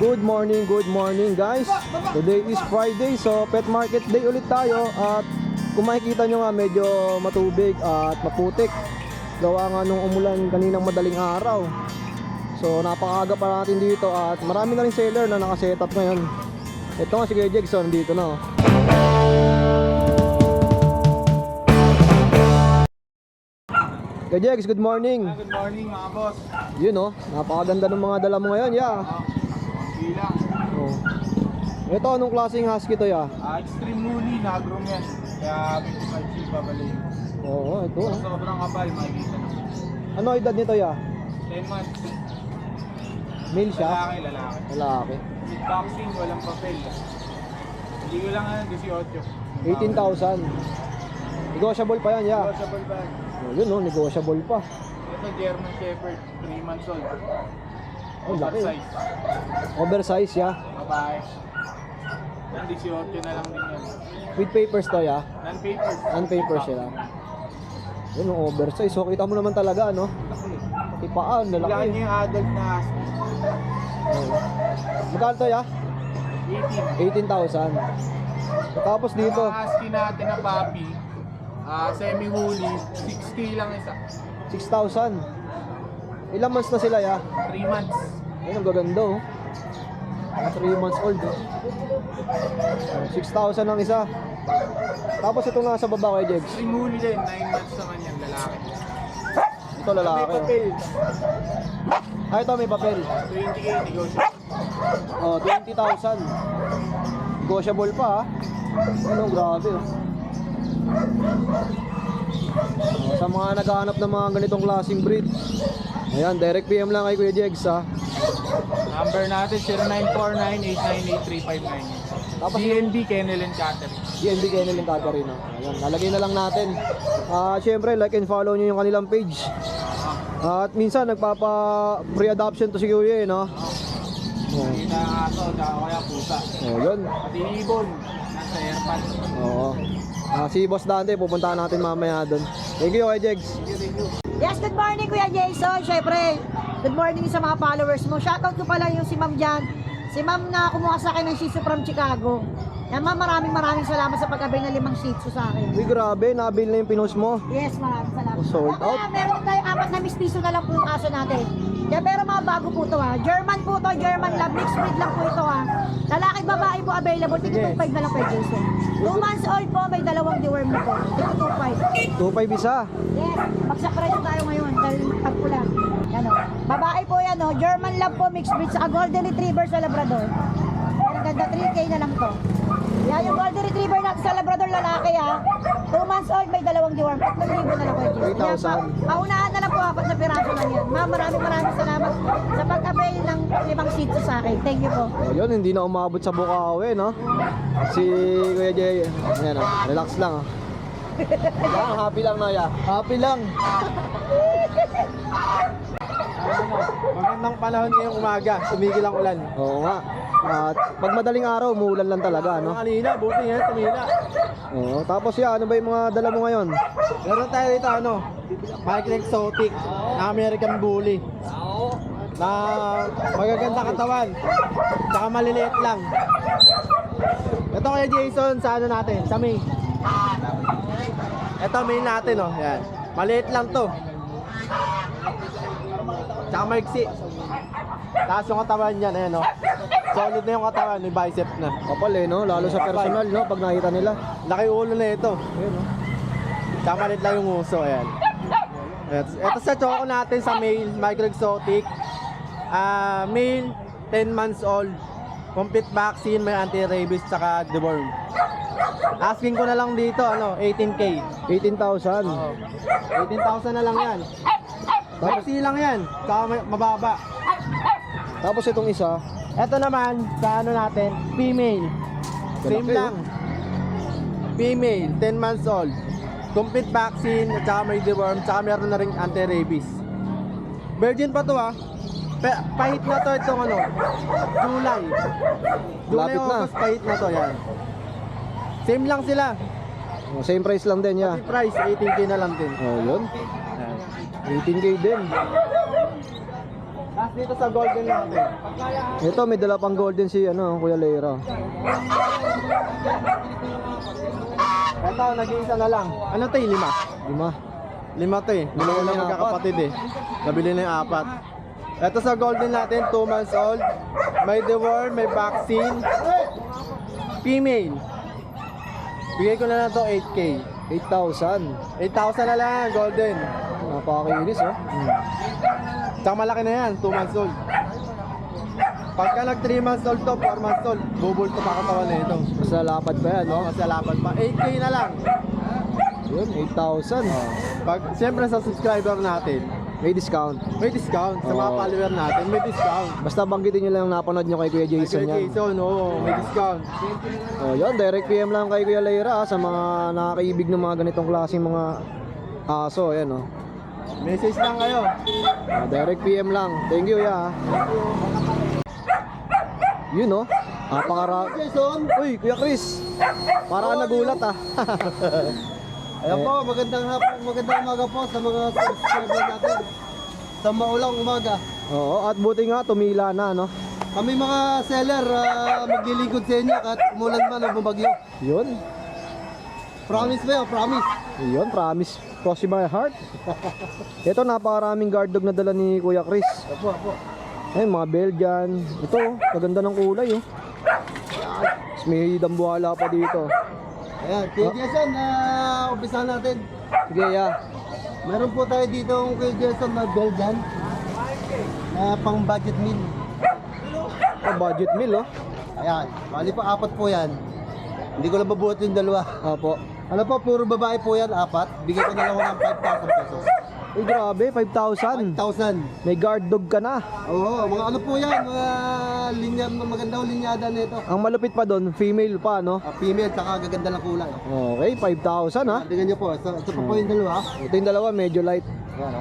Good morning guys. Today is Friday, so pet market day ulit tayo. At kung makikita nyo nga, medyo matubig at maputik. Gawa nga nung umulan kaninang madaling araw. So napakaaga pa natin dito at marami na rin seller na nakasetup ngayon. Ito nga si Kuya Jegson, dito na. Kuya Jegs, good morning. Good morning mga boss. Yun oh, napakaganda ng mga dala mo ngayon, ya. Bilang. Oh. Ito, anong klaseng husky to, ya? Extreme Mooney, nag-room yan. Kaya 55 chipa bali. Oo, ito. Sobrang kapal, makikita na. Ano edad nito, ya? 10 months. Male siya? Lalaki. Lalaki. With vaccine, walang papel. Hindi ko lang 18. 18,000. Negotiable pa yan, ya. Negotiable bag. Oh, yun oh, negotiable pa. Ito German Shepherd, 3 months old. Oh, laki. Oversize. Oversize, ya. Babae. Ang 18 na lang din yan. With papers to, ya. Non-papers. Non-papers sila. Yun oh, oversize. So, kita mo naman talaga, no? Ipaan, Ilan lalaki. yung adult na husky? Oh. Magkano to, ya? 18. 18,000. Tapos dito, Ang husky natin na puppy, semi-woolly, 6K lang isa. 6,000. Ilang months na sila, ya? 3 months. Ayun, ang gaganda, oh. 3 months old, oh. 6,000 ang isa. Tapos ito nga sa baba kay Jegs. Semi-woolly din, 9 months naman yan, lalaki. Ito lalaki, May papel. oh. Ito may papel. 20K negotiable. Oh, 20,000. Negotiable pa, ah. Ano, grabe, oh. Oh, sa mga naghahanap ng mga ganitong klaseng breed, ayan, direct PM lang kay Kuya Jegs, ha. Number natin, 0949-898-359. Tapos DNB, Kennel and Catering. DNB Kennel and Catering, oh. Ayan, lalagay na lang natin. Syempre, like and follow nyo yung kanilang page. At minsan, nagpapa pre-adoption to si Kuya, eh, no? Oh. Hindi na aso, tsaka kaya pusa. Oh, yun. Pati ibon, nasa airpan. Oo. Si Boss Dante, pupuntahan natin mamaya doon. Thank you, Kuya Jegs. Yes, good morning Kuya Jason. Syempre, good morning sa mga followers mo. Shoutout ko pala yung si Ma'am Jan. Si Ma'am na kumuha sa akin ng Shih Tzu from Chicago. Yan Ma'am, maraming salamat sa pag-abay ng 5 Shih Tzu sa akin. Uy, grabe, nabil na yung pinost mo. Yes, maraming salamat. Oh, sold out. Kaya meron tayong 4 na mistiso na lang po yung aso natin. Kaya pero mga bago po to ha. German po to, German lab. Mixed breed lang po ito ha. Lalaki babae po available. Tigto 2.5 na lang Kuya Jason. 2 months old po, may 2 deworm na po. Tigto 2.5. 2.5 isa. Yes, magsa-price tayo ngayon dahil pagpula. Yan o. Babae po yan o. German lab po, mixed breed sa golden retriever sa Labrador. Ang ganda, 3K na lang to. Yan yung golden retriever natin sa Labrador lalaki ha. 2 months old, may 2 deworm. 3,000 na lang po. 3,000. Paunahan na lang po 4 na piraso lang yan. Ma'am, maraming salamat sa pag-avail ng 5 Shih Tzu sa akin. Thank you po. Ayun, hindi na umabot sa Bukawi, no? At si Kuya Jay, ayan o, relax lang, oh. Yan, happy lang na, ya. Happy lang. Magandang panahon ngayong umaga, tumigil ang ulan. Oo nga. At pag madaling araw, umuulan lang talaga, no? Kanina, buti nga, tumila. Oo. Tapos ya, ano ba yung mga dala mo ngayon? Meron tayo dito, Michael Exotic, na American Bully. Na magaganda katawan, tsaka maliliit lang. Ito kaya Jason, sa ano natin, sa main. Ito main natin, oh, yan. Maliit lang to. Tsaka maigsi. Taas yung katawan niyan, ayan, oh. Solid na yung katawan, may bicep na. Kapal eh, no? Lalo sa personal, no? Pag nakita nila. Laki ulo na ito. Ayun, no? Tsaka maliit lang yung uso, ayan. Ito sa choco natin sa male, Micro Exotic. Male, 10 months old. Complete vaccine, may anti-rabies, tsaka deworm. Asking ko na lang dito, 18K. 18,000. 18,000 na lang yan. Vaccine lang yan, tsaka mababa. Tapos itong isa, Ito naman, sa natin, female. Same Malaki, lang. Female, 10 months old. Complete vaccine, at saka may deworm, tsaka meron na ring anti-rabies. Virgin pa to pahit na to itong July. Lapit na. August, pahit na to, yan. Same lang sila. same price lang din, ya. Pati price, 18K na lang din. Oh, yun. Yan. 18K din. Last Last dito sa golden natin. Ito, may dala pang golden si Kuya Leira. Ito, nag-iisa na lang. Ano to, 5? 5. 5 to eh. Dalawa lang Apat. magkakapatid eh. Nabili na yung 4. Ito sa golden natin, 2 months old. May deworm, may vaccine. Female. Bigay ko na lang to 8K. 8,000. 8,000 na lang, golden. Napakakinis, oh. Tsaka malaki na yan, 2 months old. Pagka nag 3 months old to, 4 months old, bubulto pa katawan na ito. Mas lalapad pa yan, no? No, kasi laban pa. 8K na lang. Yun, 8,000. Pag, siyempre sa subscriber natin, May discount. may discount. Sa mga Oo. follower natin, may discount. Basta banggitin nyo lang yung napanood nyo kay Kuya Jason Kay yan. Jason, oo, may discount. Oh, yun, direct PM lang kay Kuya Leira sa mga nakakaibig ng mga ganitong klaseng mga aso, ayan, oh. Message lang kayo. Direct PM lang. Thank you, ya. Yun, oh. Jason, Uy, Kuya Chris. Para ka nagulat, ah. ayan po, magandang hapon, magandang umaga po sa mga subscriber natin. Sa maulang umaga. Oo, at buti nga tumila na, no? Kami mga seller, maglilingkod sa inyo at umulan man o bumagyo. Yun. Promise ba yun? Promise. Yun, promise. Cross my heart. Ito, napakaraming guard dog na dala ni Kuya Chris. Apo, apo. Ayun, mga Belgian. Ito, oh, kaganda ng kulay, oh. Tapos may dambuhala pa dito. Ayan, kay Jason, umpisahan natin. Sige, ya. Meron po tayo dito kay Jason na Belgian. Pang budget meal. Oh, budget meal, oh. Ayan, bali pa 4 po yan. Hindi ko lang mabuhat yung 2. Opo. Ano po, puro babae po yan, 4. Bigay ko na lang ng 5,000 pesos. Uy, grabe, 5,000. 5,000. May guard dog ka na. Oo, mga ano po yan, mga linya, magandang linyada nito. Ang malupit pa doon, female pa, no? Female, saka gaganda ng kulay. Okay, 5,000, ha? Tingnan nyo po, ito pa po yung 2. Ito yung dalawa, medyo light. Ayan, o.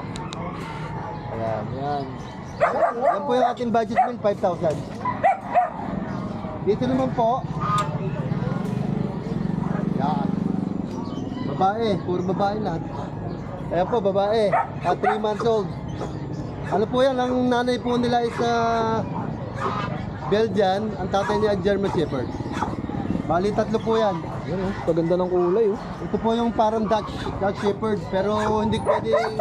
Ayan. Yan. Yan po yung ating budget meal, 5,000. Dito naman po. Yan. Babae, puro babae lahat. Ayan po, babae. 3 months old. Ano po yan, ang nanay po nila is Belgian, ang tatay niya German Shepherd. Bali, 3 po yan. Yan, oh. Kaganda ng kulay, oh. Ito po yung parang Dutch Shepherd, pero hindi pwedeng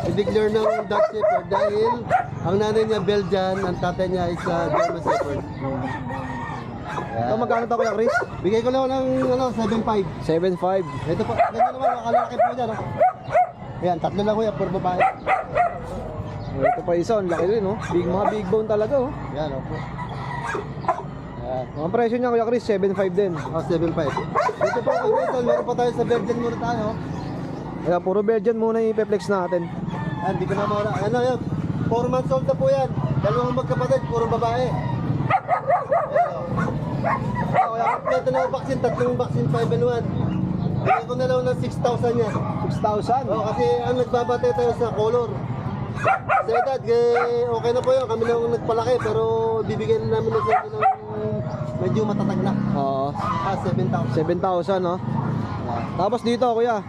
i-declare ng Dutch Shepherd dahil ang nanay niya Belgian, ang tatay niya is German Shepherd. Ito, magkano to, Kuya Chris? Bigay ko lang ng 7.5. 7,500. Ito po, ganyan naman, nakalaki po dyan. Ayan, 3 lang ko yan, puro babae. Ito pa isa, ang laki rin, oh. Mga big bone talaga, oh. Ayan, opo. Ayan. Ang presyo niya, Kuya Chris, 7,500 din. 7.5. Dito po, Jason, meron pa tayo sa Belgian muna tayo. Kaya puro Belgian muna yung ipeplex natin. Ayan, di ko na mawala. Ayan, ayan. 4 months old na po yan. 2 magkapatid, puro babae. Ayan, o. Kaya kompleto na yung vaccine, 3 vaccine, 5 and 1. Bigyan ko na lang ng 6,000 yan. 6,000. Oo, kasi ang nagbabate tayo sa color. Sa edad, okay na po yun. Kami lang nagpalaki, pero bibigyan na namin ng medyo matatag na. Oo. 7,000. 7,000, no? Tapos dito, Kuya.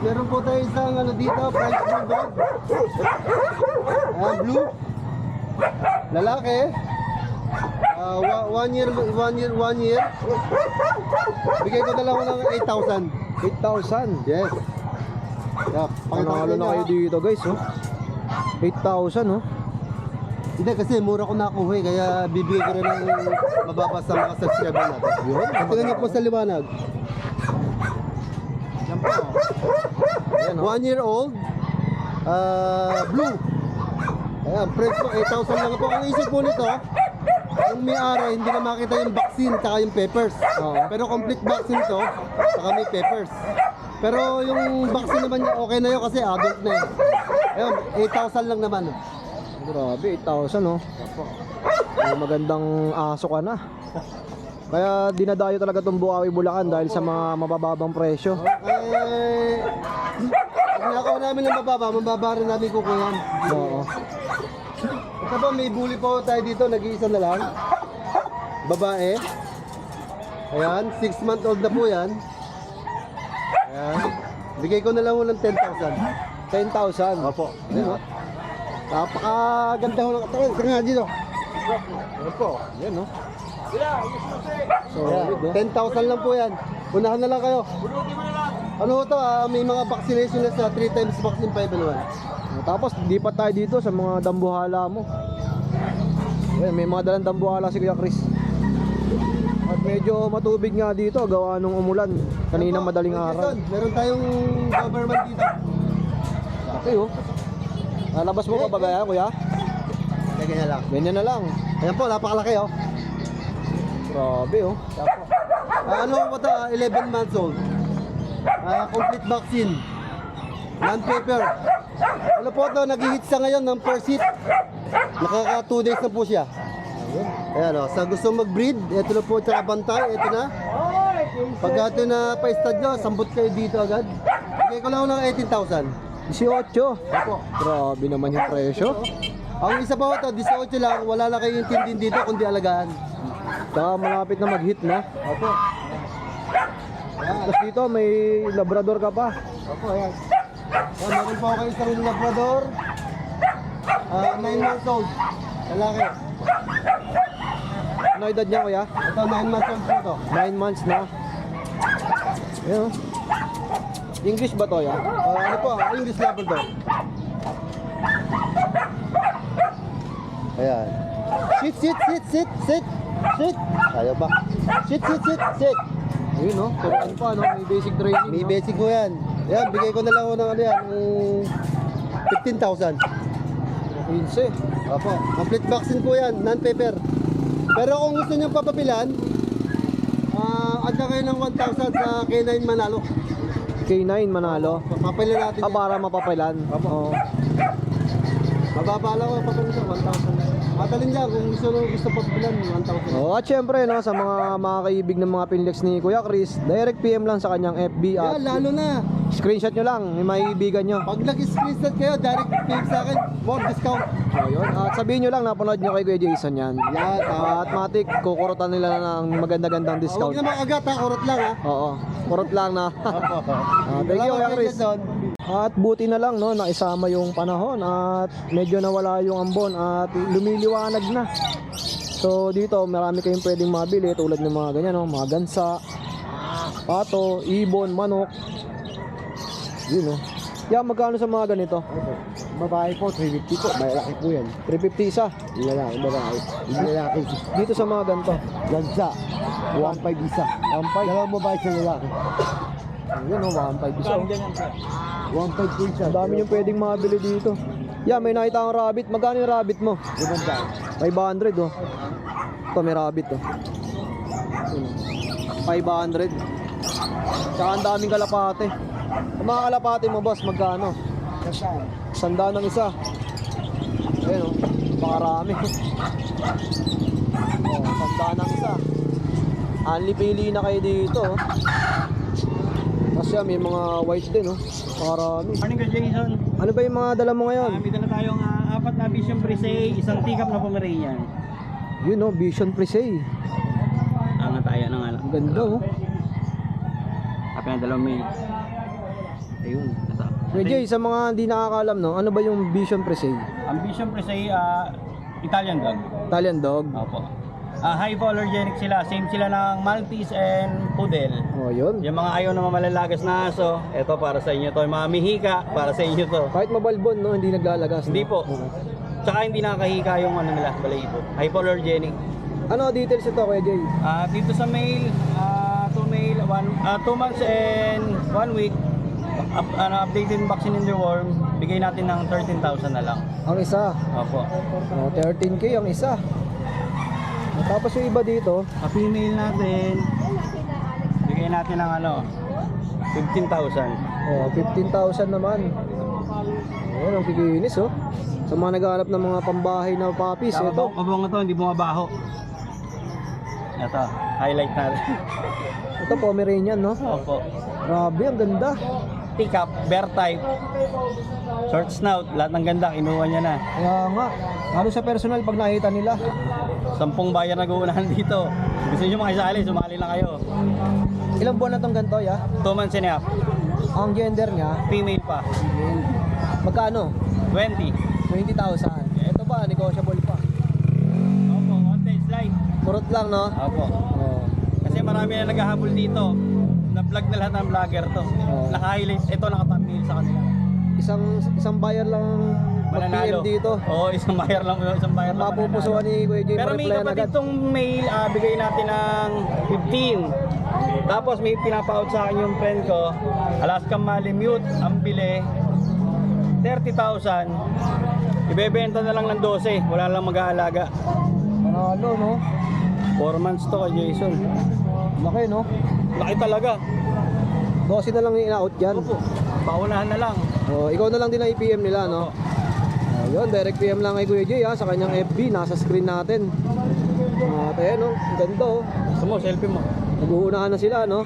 Meron po tayo isang dito, French Bulldog. Blue. Lalaki. 1 year. Bigay ko na lang ng 8,000. 8,000. Yes. Yeah, Panalo na kayo dito, guys, oh. 8,000, oh. Hindi kasi mura ko nakuha eh, kaya bibigay ko rin ng mababa sa mga subscriber natin. Yun. Tingnan niyo po sa liwanag. Yan po. Ayan, oh. 1 year old. Blue. Ayan, price po 8,000 lang po. Ang isip po nito, yung may-ari hindi na makita yung vaccine at yung papers. Oo. Pero complete vaccine to, saka may papers. Pero yung vaccine naman niya okay na yun kasi adult na yun. Ayun, 8,000 lang naman. Grabe, 8,000, oh. May magandang aso ka na. Kaya dinadayo talaga itong Bukawi, Bulacan dahil sa mga mabababang presyo. Pag nakakuha namin ng mababa rin namin kukuyan. Oo. Ito po, may bully po tayo dito, nag-iisa na lang. Babae. Ayan, 6-month-old na po yan. Ayan. Bigay ko na lang ng 10,000. 10,000. Opo. Ayan, oh. Napakaganda ho ng katawan. Ito nga dito. Ano po? Yan, no? So, Ayan, 10,000 lang po yan. Unahan na lang kayo. Ano ho to? May mga vaccination na sa 3 times vaccine 5 in 1. Tapos, di pa tayo dito sa mga dambuhala mo. Ayan, may mga dalang dambuhala si Kuya Chris. At medyo matubig nga dito, gawa nung umulan. Kaninang madaling araw. Meron tayong government dito. Okay, oh. Nalabas mo pa ba kaya, Kuya? Kaya ganyan lang. Ganyan na lang. Ayan po, napakalaki oh. Grabe, oh. Ano po ito? 11 months old. Complete vaccine. Non-paper. Ano po ito? Nag-hit sa ngayon ng first hit. Nakaka 2 days na po siya. Ayan o. Sa gusto mag-breed, ito na po tsaka bantay. Ito na. Pagka ito na pa-stud nyo, sambot kayo dito agad. Bigay ko lang ng 18,000. 18. Opo. Grabe naman yung presyo. Ang isa pa ito, 18 lang. Wala na kayong intindihin dito kundi alagaan. Saka malapit na mag-hit na. Opo. Tapos dito may Labrador ka pa. Opo, ayan. Meron po kayo isang Labrador. 9 months old. Lalaki. Ano edad niya, Kuya? Ito, 9 months old po ito. 9 months na. Ayan, oh. English ba to, ya? Ano po, English Labrador. Ayan. Sit, sit, sit, sit, sit. Sit. Ayaw ba? Sit, sit, sit, sit. Ayun, no? Turuan pa, no? May basic training. May no? basic ko yan. Ayan, bigay ko na lang ng ano yan, 15,000. 15. Opo, complete vaccine po yan, non-paper. Pero kung gusto nyo papapilan, adda kayo ng 1,000 sa K9 Manalo. K9 Manalo. Papapilan natin Ah, yan. para mapapilan. Oo. Mababa lang ako papapilan sa 1,000. Matalin dyan, kung gusto papapilan, 1,000. Oh, at syempre, no, sa mga kaibig ng mga pinlex ni Kuya Chris, direct PM lang sa kanyang FB at Yan, lalo na. screenshot nyo lang, may maibigan nyo. Pag nag-screenshot kayo, direct pay sa akin, more discount. So, yun. At sabihin nyo lang, napanood nyo kay Kuya Jason yan. Yan, tama. At matik, kukurutan nila ng maganda-gandang Huwag discount. naman agad ha, kurot lang ha. Oo, kurot lang na. Thank you, Kuya Chris. At buti na lang, no, naisama yung panahon at medyo nawala yung ambon at lumiliwanag na. So dito, marami kayong pwedeng mabili tulad ng mga ganyan, no, mga gansa, pato, ibon, manok. Yun, no. Yan, magkano sa mga ganito? Babae po, 350 po. Malaki po yan. 350 isa. Lalaki, babae. Lalaki. Dito sa mga ganito, Gansa. 1.5 isa. 1.5. Dalawang babae sa lalaki. Yun, no, 1.5 isa. 1.5 po isa. Ang dami yung pwedeng mabili dito. Yan, may nakita akong rabbit. Magkano yung rabbit mo? 500, oh. Ito, may rabbit, oh. 500. Tsaka ang daming kalapate. Ang mga kalapate mo, boss, magkano? 100 ng isa. Ayan, oh. Pakarami. Oh, 100 ng isa. Anli pili na kayo dito, oh. Kasi may mga white din, oh. Pakarami. Morning ka Jason. Ano ba yung mga dala mo ngayon? May dala tayong 4 na Vision Presay, isang tikap na Pomeranian. Yun, oh, Vision Presay. Ang tayo ng alam. Ang ganda, oh. Kapag na dalawang mail. Ayun. Ito. Kuya Jay, sa mga hindi nakakalam, no, ano ba yung Vision Presay? Ang Vision Presay, Italian dog. Italian dog. Opo. Hypoallergenic sila. Same sila ng Maltese and Poodle. Oh, yun. Yung mga ayaw na malalagas na aso, ito para sa inyo to. Yung mga mihika, para sa inyo to. Kahit mabalbon, no, hindi naglalagas. Hindi no? po. Oo. Tsaka hindi nakakahika yung ano nila, balahibo. Hypoallergenic. Ano details ito, Kuya Jay? Dito sa male, 2 months and 1 week, updated vaccine in the worm, bigay natin ng 13,000 na lang. Ang isa. Opo. Oh, 13K ang isa. Tapos yung iba dito, Sa female natin, bigay natin ng 15,000. oh, 15,000 naman. Oh, ang kikinis, oh. Sa mga naghahanap ng mga pambahay na puppies, ito. Kabong ito, hindi bumabaho. Ito, highlight natin. Ito, Pomeranian, no? Opo. Grabe, ang ganda. Teacup, bear type, short snout, lahat ng ganda, kinuha niya na. Kaya nga, ano sa personal pag nakita nila? 10 bayan nag-uunahan dito. Gusto niyo makisali, sumali lang kayo. Ilang buwan na tong ganito, ya? 2 months and a half, Ang gender niya, female pa, magkano? 20. 20,000. Ito ba, negotiable pa. Opo, konti, slide. Kurot lang, no? Opo. Oh. Kasi marami na naghahabol dito. Na-vlog na lahat ng vlogger to. Oo. Naka-highlight. Ito nakatambil sa kanila. Isang buyer lang mag-PM dito. Oo, isang buyer lang. Isang buyer lang. Mapupusuan ni Kuya Jay. Pero may ma-replyan kapatid agad. tong mail, bigay natin ng 15. Tapos may pinapa-out sa akin yung friend ko, Alaskan Malimute, ang bili, 30,000. Ibebenta na lang ng 12, wala lang mag-aalaga. Panalo, no? 4 months to kay Jason. Laki, no? Laki talaga. 12 na lang in-out yan. Opo, paunahan na lang. Oh, ikaw na lang din ang i-PM nila, no? Ayun, direct PM lang kay Kuya Jay, ha, sa kanyang FB, nasa screen natin. At ayan, no? Ang ganda, oh. Gusto mo, selfie mo. Nag-uunahan na sila, no?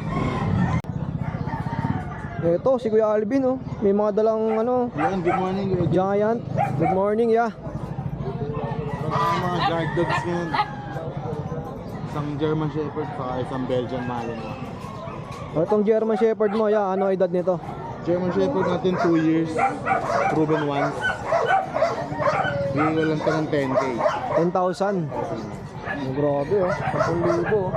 Ito, si Kuya Alvin, oh. May mga dalang, ano, Yan, good morning. giant. Good morning, yeah. Mga guard dogs ngayon. Isang German Shepherd pa, isang Belgian Malinois. O, itong German Shepherd mo, yeah, ano edad nito? German Shepherd natin 2 years, proven once. Bigay ko lang ito ng 10K. 10,000. Oh, grabe, oh. 10,000, oh.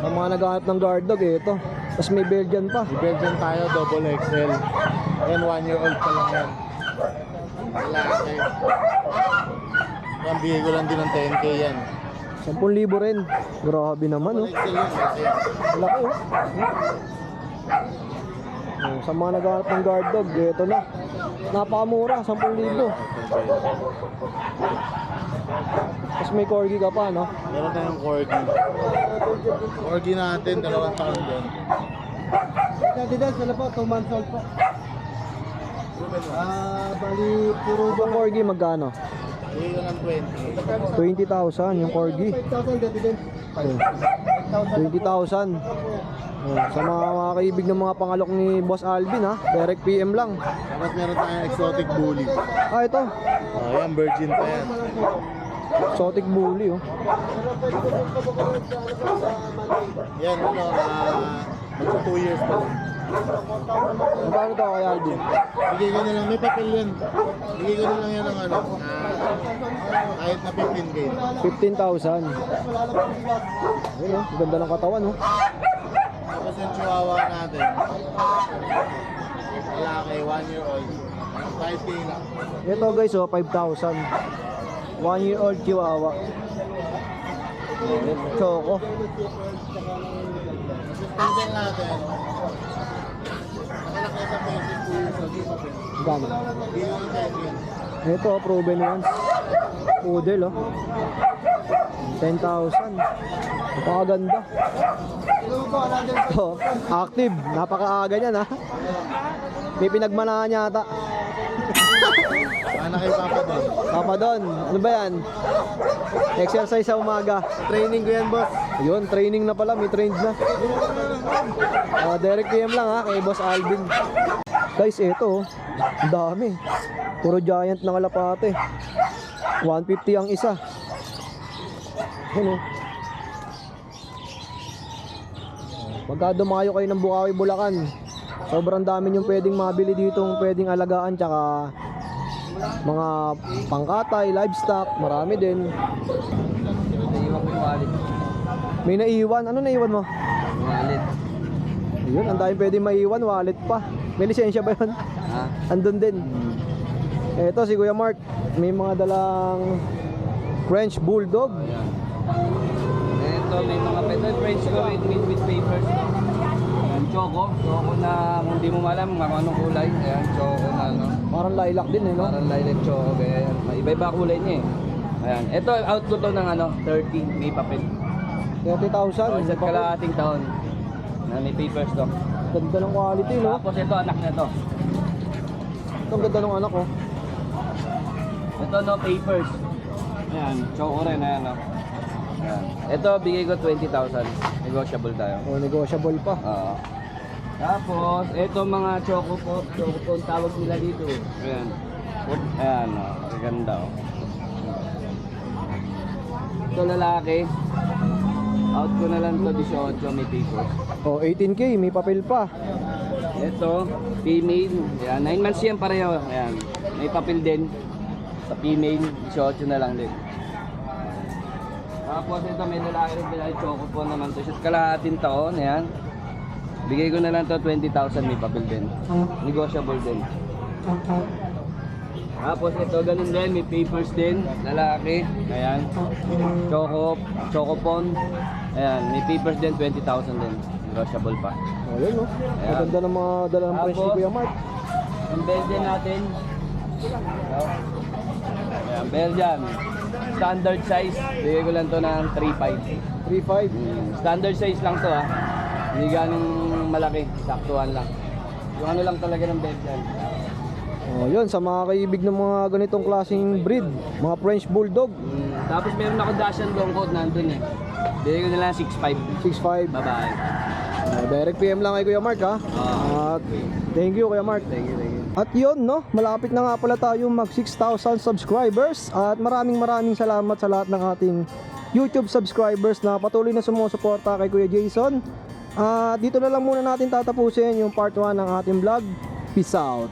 Ang mga naghahanap ng guard dog, eh, ito. Tapos may Belgian pa. May Belgian tayo, double XL. And 1-year-old pa lang yan. Lalaki. Yan, bigay ko lang din ng 10K yan. 10,000 rin. Grabe naman, oh. Double XL yan, laki. Laki, oh. Oh, sa mga naghahanap ng guard dog, ito na. Napakamura, 10,000. Tapos may corgi ka pa, no? Meron tayong corgi. Corgi natin, 2 taon din. Dati dahil sila po, 2 months old po. Bali, puro yung corgi magkano? Bigay ko ng 20. 20,000 yung corgi. 5,000 dati din. 20,000. Oh, sa mga kaibig ng mga pangalok ni Boss Alvin, ha? Direct PM lang. Tapos meron tayong exotic bully. Ah, ito. Yan, virgin pa yan. Exotic bully, oh. Yan, magsa 2 years pa lang. Magkano to kay Alvin? Bigay ko na lang, may papel yan. Bigay ko na lang yan ng kahit na 15K. 15,000. Ayun, oh. Ganda ng katawan, oh. Tapos yung chihuahua natin, lalaki, 1-year-old. 5K lang. Ito guys, oh, 5,000. 1-year-old chihuahua. Choco. Pencil natin, malaki sa pencil, 2 years old, yung papel. Gano? Bigay ko ng 10K. Ito, proven ones. Poodle, oh. 10,000. Napakaganda. Ito, active. Napakaaga niyan, ha. May pinagmanahan yata. Anak kay Papa doon. Papa Don, ano ba yan? Exercise sa umaga. Training ko yan, boss. Yun, training na pala. May trained na. Direct PM lang, ha, kay Boss Alvin. Guys, ito, oh. Ang dami. Puro giant na kalapate. 150 ang isa. Ano? Pagka dumayo kayo ng Bukawi, Bulacan, sobrang dami yung pwedeng mabili dito, pwedeng alagaan, tsaka mga pangkatay, livestock, marami din. Naiwan ko yung wallet. May naiwan, ano naiwan mo? Wallet. Yun, ang dami pwedeng maiwan, wallet pa. May lisensya ba yun? Ha? Andun din. Eto si Kuya Mark, may mga dalang French Bulldog. Ayan. Ito, may mga pet French ko with papers. Ayan, choco. Choco na kung di mo malam kung anong kulay. Ayan, choco na ano. Parang lilac din, eh, no? Parang lilac choco. Kaya ayan, iba-iba kulay niya eh. Ayan, ito out ko to ng ano, 30, may papel. 30,000. Isa't kalahating taon na may papers to. Ganda ng quality, no? Tapos ito, anak na to. Ito ang ganda ng anak, oh. Ito no, papers. Ayan, choco rin, ayan no. Ayan. Ito, bigay ko 20,000. Negotiable tayo. Oh, negotiable pa. Oo. Tapos, ito mga choco po ang tawag nila dito. Ayan. Ayan, oh. Ganda, oh. Ito lalaki. Out ko na lang to 18, may papers. Oh, 18K, may papel pa. Ito, female. Ayan, 9 months yan pareho. Ayan, may papel din. Sa female, 18 na lang din. Tapos ito, may lalaki rin pinay choco po naman to. Shoot kalahating taon, ayan. Bigay ko na lang to 20,000, may papel din. Negotiable din. Tapos ito, ganun din, may papers din. Lalaki, ayan. Chocopon. Ayan, may papers din, 20,000 din. Negotiable pa. Ayun, no? Ayan. Maganda ng mga dala ng French ni Kuya Mark. Ang Belgian natin. Ayan, Belgian. Standard size. Bigay ko lang to ng 3.5. 3.5. Standard size lang to ha. Hindi ganong malaki. Saktuhan lang. Yung ano lang talaga ng Belgian. Oh, yun, sa mga kaibig ng mga ganitong klaseng breed, mga French Bulldog, Tapos meron ako Dachshund long coat nandun eh. Bigay ko na lang 6.5. 6.5. Bye-bye. Direct PM lang kay Kuya Mark, ha? At thank you, Kuya Mark. Thank you, thank you. At yun, no, malapit na nga pala tayo mag 6,000 subscribers. At maraming salamat sa lahat ng ating YouTube subscribers na patuloy na sumusuporta kay Kuya Jason. At dito na lang muna natin tatapusin yung part 1 ng ating vlog. Peace out.